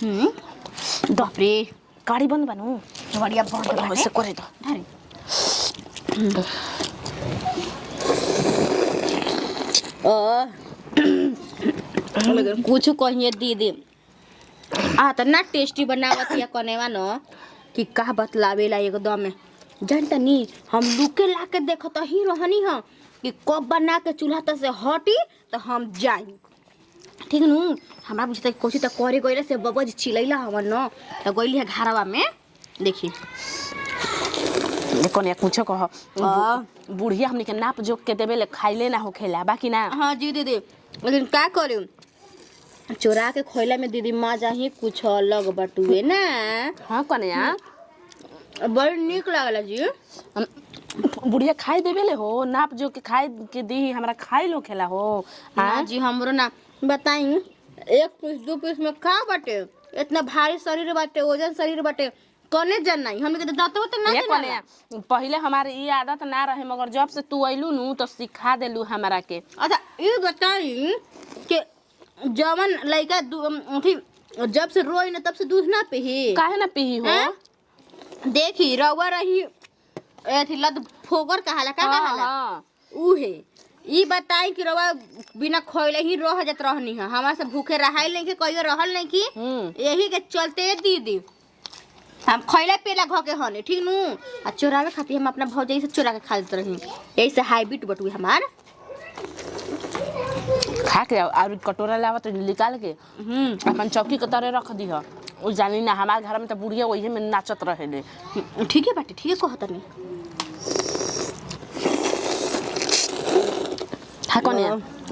बाप रे गाड़ी बंद बनू बढ़िया बंद ऐसे करे दो लेकिन कुछ कहिए दीदी तो ना टेस्टी बनावत या कनेवा न कि का बतलावेला एकदम जानता नी हम लुके ला के देखत ही रहनी ह कि कब बना के चूल्हा त से हटी तो हम जाई ठीक नु हमरा बुझते कोची त करे गइले से बबज छिलैला हमन न त गइली है घरवा में देखी देखो ने कुछ कह बुढ़िया हमनी के नाप जोक के देबे ले खाइले ना होखेला बाकी ना हां जी दीदी लेकिन का करू चोरा के खोइला में दीदी माँ जाही कुछ अलग बटुए ना हां कन्या बड़ निक लागला जी बुढ़िया खाई देबे ले हो नाप जो के खाई के दी हमरा खाई लो खेला हो हां जी हमरो ना बताई एक पीस दो पीस में का बाटे इतना भारी शरीर बाटे वजन शरीर बाटे कने जन नहीं हमके तो दांत तो ना कने पहले हमारे ई आदत ना रहे मगर जब से तू आइलू नु तो सिखा देलू हमरा के अच्छा ये बताई कि जवन लइका अथी जब से रोई ना तब से दूध ना पीही काहे ना पीही हो देखी रवा रही एथी लद फोगर कहाला का कहाला उहे ई बताई कि रवा बिना खोइले ही रह जात रहनी है हमरा से भूखे रहाइल नहीं के कहियो रहल नहीं की यही के चलते दीदी हम खइला पेला घ के हने ठीक नु आ चोरावे खातिर हम अपना भौजाई से चोरा के खा लेत रही यही से हाइब्रिड बटुए हमार खा के और कटोरा लावत निकाल के अपन चौकी के तरह रख दी ह ओ जानी ना हमार घर में तो बुढ़िया वही में नाचत रहेले ठीक है बाटे ठीक है कहत नहीं हा कने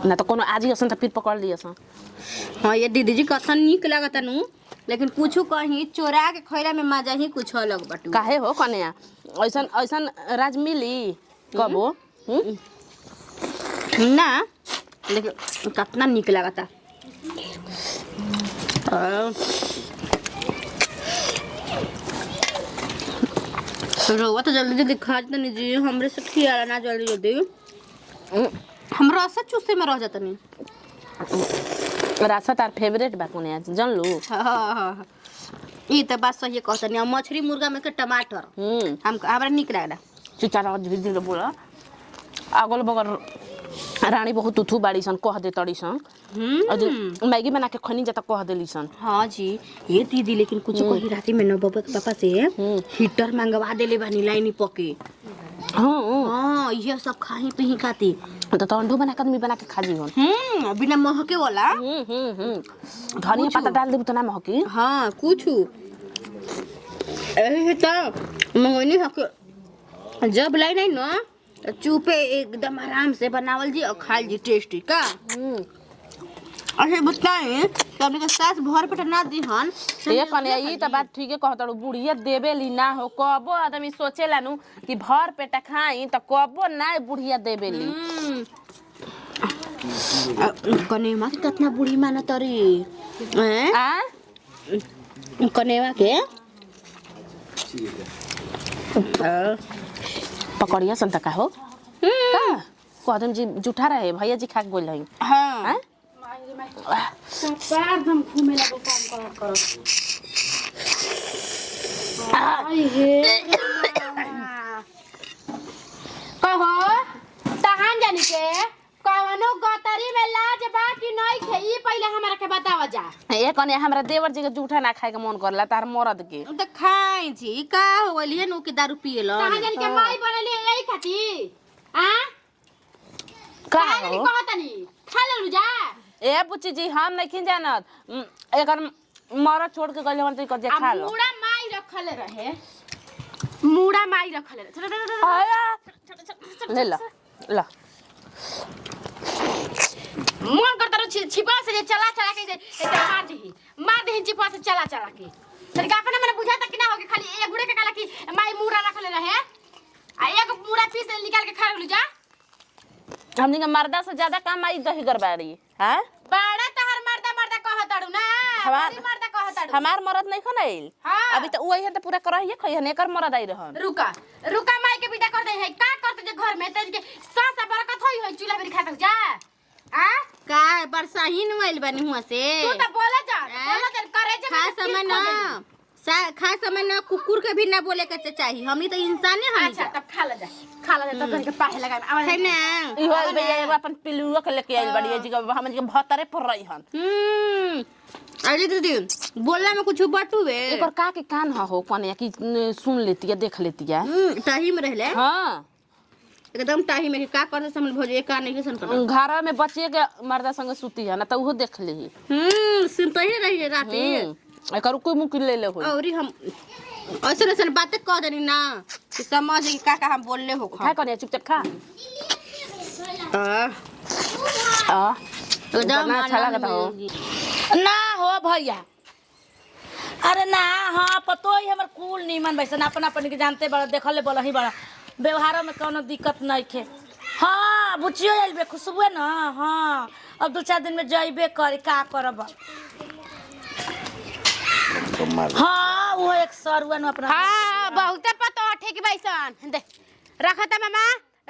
ना तो कोनो आज ही असन त फिर पकड़ लियसन हां ये दीदी जी कथन निक लागत नु लेकिन कुछ कहीं चोरा के खइला में मजा ही कुछ अलग बटू काहे हो कने ऐसन ऐसन राज मिली कबो ना लेकिन कितना निक लागता रोवा तो जल्दी जल्दी खा जाता नहीं जी हमरे से खियाला ना जल्दी जल्दी हमरा सब चूसे में रह जाता नहीं रासा तार फेवरेट बा कोने आज जान लो हां ई त बात सही कहत नहीं मछली मुर्गा में के टमाटर हमरा निक लागला चिचारा धीरे धीरे बोला अगल बगल रानी बहुत उथू बाड़ी सन कह दे तड़ी सन मैगी बना के खनी जाता कह देली सन हां जी ये दीदी लेकिन कुछ कही राती में न बाबा के पापा से हीटर मंगवा देले बानी लाइनी पके हां ये सब खाही पही खाती तो अंडो बना के आदमी बना के खा जी हो बिना महके वाला धनिया पत्ता डाल देबू तो ना महकी हां कुछ एही त मंगनी हक जब लाई नहीं न चुपे एकदम आराम से बनावल जी और खाल जी टेस्टी का अच्छा बताएं तो अपने के सास भर पेट ना दीहन ये कने ई त बात ठीक है कहतड़ू बुढ़िया देबे ली ना हो कबो आदमी सोचेला नु कि भर पेट खाई त कबो ना बुढ़िया देबे ली कनेवा के कितना बुढ़ी माना तरी कनेवा के पकड़िया संता का हो का कदम जी जुठा रहे भैया जी खा गोल रही हां पैर दम घूमे लगो काम कर आई हे कहो तहां जानी के कवनो गतरी में लाज बा कि नहीं खे ई पहले हमरा के बताव जा ए कने हमरा देवर जी के जूठा ना खाए के मन करला तार मरद के त खाई छी का होलिए नु के दारू पिएला तहां जानी के माई बनले यही खाती आ का जानी कहतनी खा लेलु जा ए बुच्ची जी हम नहीं जानत एकर मरद छोड़ के गइले मन त कर जे खा लो मुड़ा माई रखले रहे मुड़ा माई रखले ले ला ला मन करता रह छिपा से चला चला के ऐसे मार दे छिपा से चला चला के तरीका अपने मैंने बुझाता कि ना हो कि खाली एक गुड़े के काला की माई मुड़ा रखले रहे आ एक मुड़ा पीस निकाल के खा लू जा हमनी के मर्दा से ज्यादा काम आई दही गरबाड़ी हां बड़ा तहर मर्दा कहतड़ू ना मर्दा कहतड़ू हमार मरद नहीं खनाइल अभी तो वही है तो पूरा करहिए खइहन एकर मरद आई रहन रुका माई के बिदा कर दे है का करते जे घर में त के सास बरकत होई चूल्हा पर खाता जा आ का बरसा ही नइल बनी हुआ से तू तो बोले जा करे जे खा समय ना खा समय ना कुकुर के भी ना बोले के चाहिए हमनी तो इंसाने हम अच्छा तब खा ले जा तब तनिक पाहे लगा है ना इहो भैया एगो अपन पिलुआ के लेके आइल बड़ी जी हमन के भतरे पर रही हन अरे दीदी बोलला में कुछ बटुवे एकर का के कान हो कने कि सुन लेती है देख लेती है टाही में रहले हां एकदम टाही में का करते समझ भोजे का नहीं सन कर घर में बच्चे के मर्दा संग सुती है ना तो वो देख ली सुनते ही रही राती एकर कोई मुकिल ले ले हो औरी हम ऐसे बातें कह देनी ना कि समझ कि का हम बोलले हो खा कने चुपचाप खा एकदम अच्छा लगता हो ना हो भैया अरे ना हाँ पतो ही हमर कुल नीमन वैसे अपन अपन के जानते बड़ा देखले बोला ही बड़ा व्यवहारों में कोनो दिक्कत नहीं खे हाँ बुचियो आइल खुशबू है ना हाँ अब 2-4 दिन में जइबे करी का करब हाँ वो एक सरुआ अपना हां बहुते पतो ठीक बैसन दे रखता मामा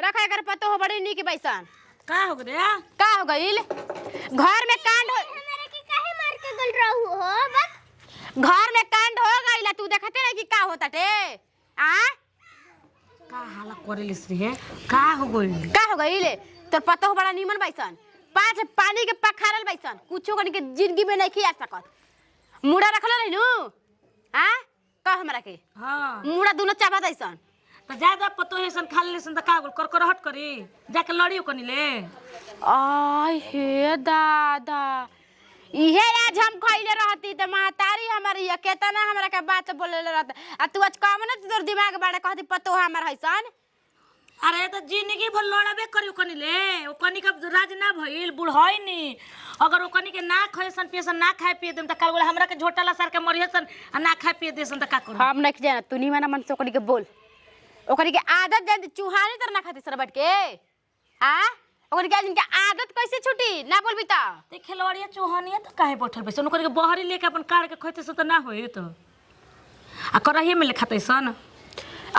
रखा कर पतो हो बड़ी नी की बैसन का हो गया का हो गइल घर में कांड हो मेरे के काहे मार के गल रहू हो बस घर में कांड हो गइला तू देखते नहीं कि का होता टे आ का हाला करेलिस रे का हो गइल का हो गइल तोर पतो हो बड़ा नीमन बैसन पांच पानी के पखारल बैसन कुछो कनी के जिंदगी में नहीं खिया सकत मुड़ा रखल रही नु आ का हमरा के हाँ मुड़ा दोनों चाबा दैसन तो ज्यादा पतो है सन खा ले सन त का कर करहट करी जाके लड़ियो कनी ले आय हे दादा इहे आज हम खइले रहती त महतारी हमारी या केतना हमरा के बात बोले रहत आ तू आज कामन तोर दिमाग बाड़े कहती पतो हमर हैसन अरे तो जिंदगी भर लड़बे करियो कनी ले ओ कनी का राज ना भइल बुढ़ाई नी अगर ओ कनी के ना खइसन पियसन ना खाए पिए देम त काल बोले हमरा के झोटाला सर के मरियसन आ ना खाए पिए देसन त का करू हम नहीं जाना तू नहीं माना मन से ओकनी के बोल ओकनी के आदत जान चूहानी तर ना खाती सर बैठ के आ ओकनी के जिनके आदत कैसे छूटी ना बोलबी त ते खेलवाड़िया चोहनिया त काहे बैठल बैसन ओकर के बहरी लेके अपन काट के खइते से त ना होई त आ करहिए में ले खाते सन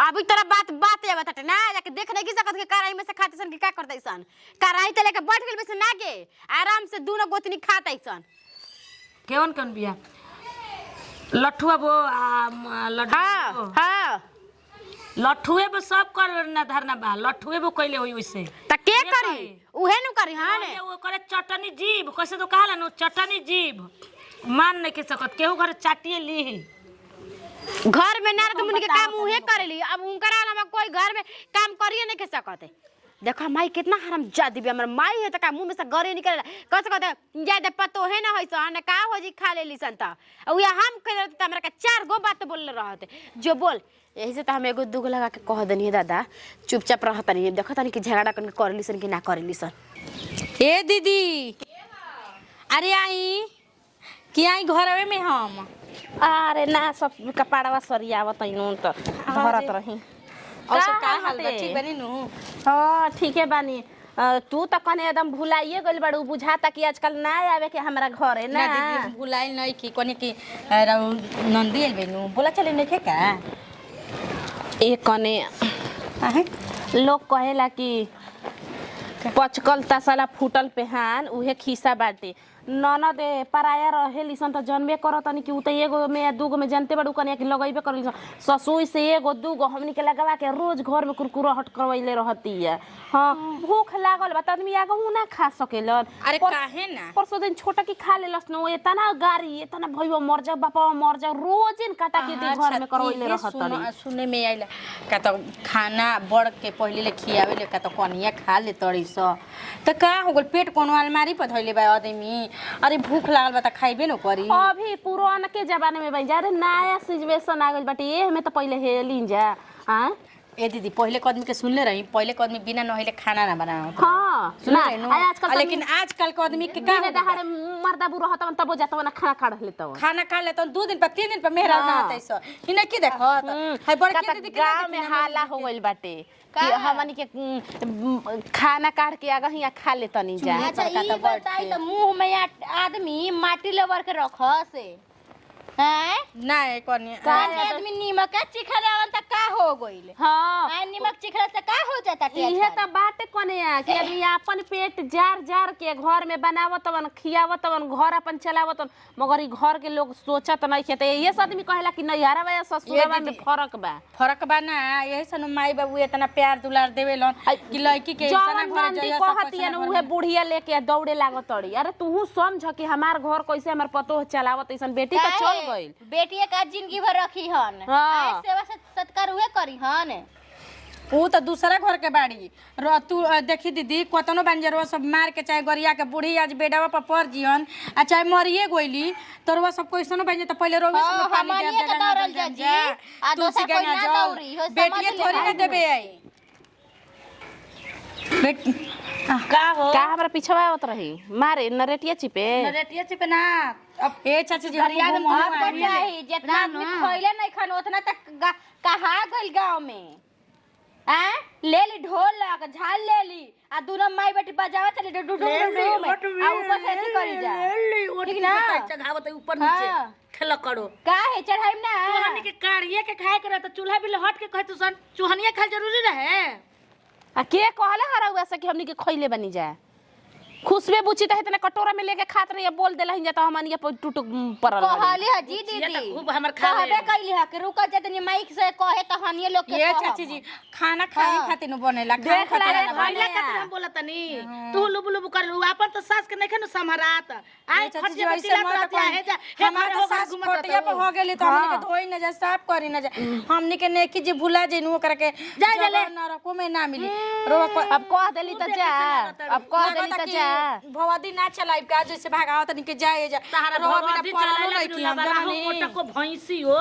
अभी तोरा बात जावत हटे ना जाके देख नहीं की सकत के कराई में से खाते सन के का करते सन कराई त लेके बैठ गेल बेसन ना के आराम से दोनों गोतनी खाते सन केवन कन बिया लठुआ बो आ लड्डू हां हां लठुए बो सब कर ना धरना बा लठुए बो कइले होई वैसे त के करी उहे नु करी हां ने वो करे चटनी जीभ कैसे तो कहला नो चटनी जीभ मान नहीं के सकत केहू घर चाटिए ली घर में नारद मुनि के काम उहे करेली अब उनकरा अलावा कोई घर में काम करिए नहीं के सकत देखो माई कितना हराम जादी हमर माई है त का मुंह में से गरे निकल कस कहते ज्यादा पतो है ना होइसन का हो जी खा लेली सन त अब या हम कह त हमरा के 4 गो बात बोलले रहते जो बोल यही से त हम एगो दुगो लगा के कह दनी दादा चुपचाप रहत नहीं देखत नहीं कि झगड़ा करली सन कि ना करली सन ए दीदी अरे आई कि आई घरवे में हम अरे ना सब कपड़वा सरियावत इनु त धरत रही और सब का हाल बा ठीक बनी नु हां ठीक है बानी तू त कने एकदम भुलाइए गइल बड़ू बुझाता कि आजकल ना आवे के हमरा घरे ना दीदी भुलाइल नहीं की कोनी की नंदी एल बेनु बोला चले नहीं थे का ए कने लोग कहेला कि पचकल तसला फूटल पेहान उहे खिसा बाटे ननद पराया रहेली सन त जन्मे करतनी कि उ त एगो में दूगो में जानते बड़ू कने कि लगइबे करली ससुई से एगो दूगो हमनी के लगावा के रोज घर में कुरकुराहट करवइले रहती है हां भूख लागल बा त आदमी आगो ना खा सकेलन अरे काहे ना परसों दिन छोटा की खा लेलस न एतना गारी एतना भइबो मर जा बापा मर जा रोजिन काटा के दे घर में करवइले रहतनी सुने में आइला का त खाना बड़ के पहिले ले खियावे ले का त कनिया खा ले तड़ी स त का हो गल पेट कोनो अलमारी पर धइले बा आदमी अरे भूख लागल बा त खाइबे न करी अभी पुराना के जमाने में बन जा रे नया सिचुएशन आ गइल बाटे ए में त पहिले हेलिन जा हां ए दीदी पहिले के आदमी के सुनले रही पहिले के आदमी बिना नहिले खाना ना बनावत हां ना आजकल लेकिन आजकल के आदमी के का दिन दहाड़े मर्दा बुरो हतवन तब जातवन खाना खा लेतवन खाना खा लेतन 2 दिन पर 3 दिन पर मेहरा ना आतै स हिने की देखत है बड़ के दीदी गांव में हाला हो गइल बाटे कि हमनी के खाना काट के आगे हिया खा लेतनी जा अच्छा ई बताई त मुंह में आदमी माटी लेवर के रख से हैं ना कोनी काहे आदमी नीमक चिखले आवन त का हो गइल हाँ आ नीमक चिखले से का हो जाता इहे त बाटे कोने कि आदमी अपन पेट जार जार के घर में बनावतवन खियावतवन घर अपन चलावतवन मगर ई घर के लोग सोचत नहीं खेते ये सब आदमी कहेला कि नैहरा बा ससुरवा में फर्क बा ना यही सन माई बाबू इतना प्यार दुलार देवेलन कि लड़की के ऐसा घर नंदी कहती है उहे बुढ़िया लेके दौड़े लागत तड़ी अरे तू समझ कि हमार घर कैसे हमार पतो चलावत ऐसन बेटी त चल गइल बेटिए का जिंदगी भर रखी हन हाँ। सेवा सत्कार उहे करी हन वो तो दूसरा घर के बाड़ी तू देखी दीदी कतनो बंजरो सब मार के चाहे गरिया के बूढ़ी आज बेडावा पर पड़ जियन आ चाहे मरिए गोइली तोरवा सब क्वेश्चन बन त पहिले रोवे सब पानी दे के दौड़ल जाजी आ दोसर कोई ना दौड़ी हो बेटिए थोड़ी ना देबे आई का हमरा पीछवा आवत रही मारे नरेटिया चिपे नरेटिया चिपे ना अब ए चाची जी हरिया में चाहिए जितना आदमी खइले नहीं खन उतना तक कहा गइल गांव में आ ले ली ढोलक झाल ले ली आ दोनों माई बेटी बजावा चली डू डू डू में आ ऊपर से ऐसे करी जा ठीक ना चढ़ावत ऊपर नीचे खेल करो का है चढ़ाई ना चूहनी के काढ़िए के खाए करे त चूल्हा भी हट के कहे तू सन चूहनिया खाए जरूरी रहे आ के कहले हरा हुआ से कि हमनी के खइले बनी जाए खुशबे बुची त इतना कटोरा में लेके खात रही बोल देला हिं जाता हमनिया पर टुटुक परल कहले हजी दीदी खूब हमर खा ले कहबे कइली ह कि रुक जतनी माइक से कहे त हनिए लोग के ये चाची जी खाना खाए खातिर न बनेला खाए खातिर हम बोलतनी तू लुबु लुबु कर लू अपन त सास के नहीं खनु संभरात आय खट जे बतिला करत है जा हमार तो सास कोटिया पे हो गेली त हमनी के धोई न जा साफ करी न जा हमनी के नेकी जी भुला जेनु करके जा जले नरको में ना मिली रो अब कह देली त जा अब कह देली त जा भवादी ना चलाई का जैसे भागावत नहीं के जाए जा तारा भवादी चलाले नहीं कि हम जाने मोटा को भैंसी हो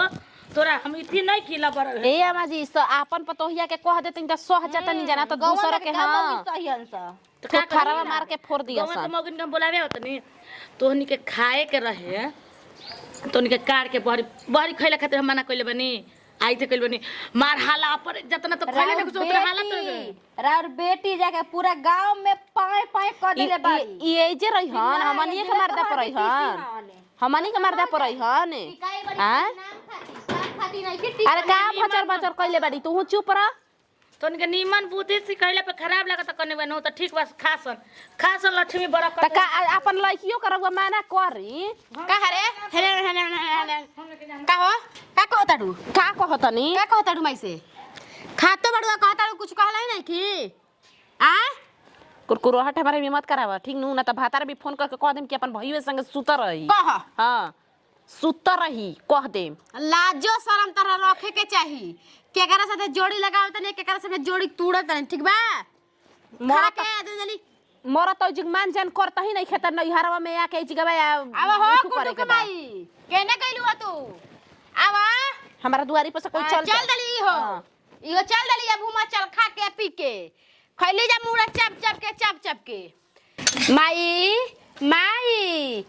तोरा हम इथी नहीं खिला बर ए अमाजी स आपन पतोहिया के कह देतिन त सह जत नहीं जाना त दूसरा के हां सहीन सा तो खरावा मार के फोड़ दिया गांव के मौगिन के बोलावे होतनी तोहनी के खाए के रहे तोहनी के कार के बहरी बहरी खइला खातिर हम मना कइले बनी आई थे कइले बनी मार हाला पर जतना तो खइले ने कुछ उतना हाला तो राउर बेटी जाके पूरा गांव में पाए पाए कर देले बाड़ी ये जे रही हन हमनी के मर्दा पर रही हन हमनी के मर्दा पर रही हन हां खाती नहीं कि अरे का भचर भचर कइले बाड़ी तू चुप रह तोहनी के नीमन बुद्धि सिखैले पे खराब लागत कने बन हो त ठीक बस खासन लक्ष्मी बड़ा त का अपन लइकियो करवा माना करी का हरे का हो का कहताडू का कहतनी का कहताडू माई से खातो बड़ुआ कहताडू कुछ कहला नहीं कि आ कुरकुराहट हमारे में मत करावा ठीक नु ना त भातार भी फोन करके कह देम कि अपन भईवे संग सुत रही कह हां सुत रही कह देम लाजो शरम तरह रखे के चाहिए केकरा साथे जोड़ी लगावत नहीं केकरा साथे जोड़ी तोड़त नहीं ठीक बा मोरा खा के जल्दी मोरा तो जिगमान जान करता ही नहीं खेतर नहीं हरवा में आके जिगवा अब हो कुटु कमाई केने कइलू हो तू आवा हमारा दुआरी पर से कोई चल चल दली हो इहो चल दली अब हुमा चल खा के पी के खैली जा मुड़ा चप चप के माई माई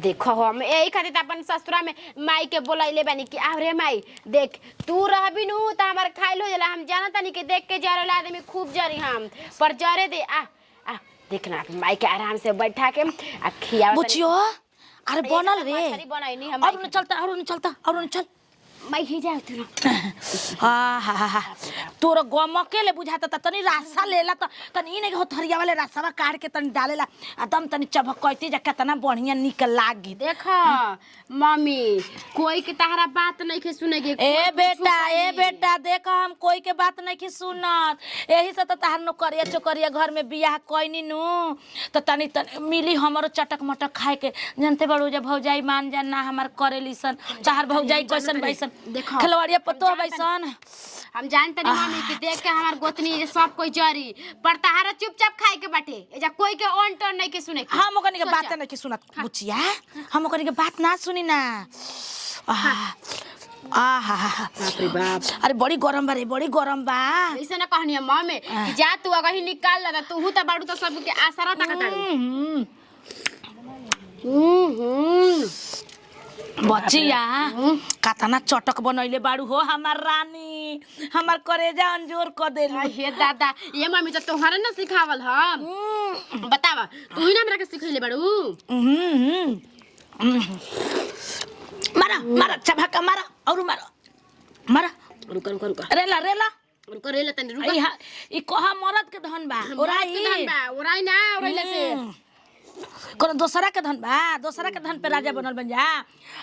देखो हम यही खातिर अपन ससुरा में माई के बोलैले बानी कि आवरे माई देख तू रहबी नु त हमर खाइल हो जाला हम जानत नहीं कि देख के जरे ला आदमी खूब जरी हम पर जरे दे आ देखना माई के आराम से बैठा के आ खियाव बुचियो अरे बनल रे मछली बनाइनी हम और न चल माई ही जाओ तू हा तोर गमके ले बुझाता त तनी रासा लेला त तनी नहीं हो थरिया वाले रासावा काट के तनी डालेला एकदम तनी चभकैती जा केतना बढ़िया निक लागी देखो मम्मी कोई के तहरा बात नहीं के सुनेगी ए बेटा देख हम कोई के बात नहीं की सुनत यही से तो तहार नौकरिया चोकरिया घर में बियाह कोइनी नु त तनी मिली हमरो चटक मटक खाए के जानते बड़ो जा भौजाई मान जान ना हमार करेली सन तहार भौजाई कैसन बैसन देखो खलवाड़िया पतो बैसन हम जानते नहीं मम्मी कि देख के हमार गोतनी सब कोई जरी पर तहारा चुपचाप खाए के बाटे एजा कोई के ऑन टर्न नहीं के सुने हम ओकनी के बात नहीं की सुनत बुचिया हम ओकनी के बात ना सुनी ना बाप रे बाप अरे बड़ी गरम बा ऐसे ना कहनी है मम्मी कि जा तू अगर ही निकाल लगा तू त बाड़ू तो सब के आसरा तक बचिया कातना चटक बनैले बाड़ू हो हमार रानी हमार करेजा अंजोर क देलू हे दादा ये मम्मी तो तोहरा ना सिखावल हम बतावा तू ही ना हमरा के सिखैले बाड़ू मारा मारा चभाका मारा और मारा मारा रुका रुका रुका रेला रेला रुका रेला तनी रुका ई कहा मरद के धन बा ओराई ओराई ना ओराइले से कोनो दूसरा के धन बा दूसरा के धन पे राजा बनल बन जा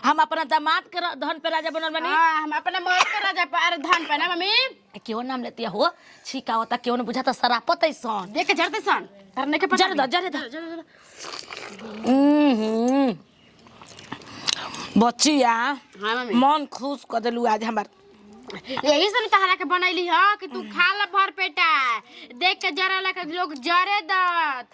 हम अपना दामाद के धन पे राजा बनल बनी हां हम अपना मर्द के राजा पर धन पे ना मम्मी क्यों नाम लेती हो छिकावता क्यों न बुझाता सरापत ऐसन देख के झड़ते सन धरने के पता जरे दा बच्चिया हां मम्मी मन खुश कर देलू आज हमार यही से तहरा के बनैली ह कि तू खा ल भर पेटा देख के जरा लग लोग जरे द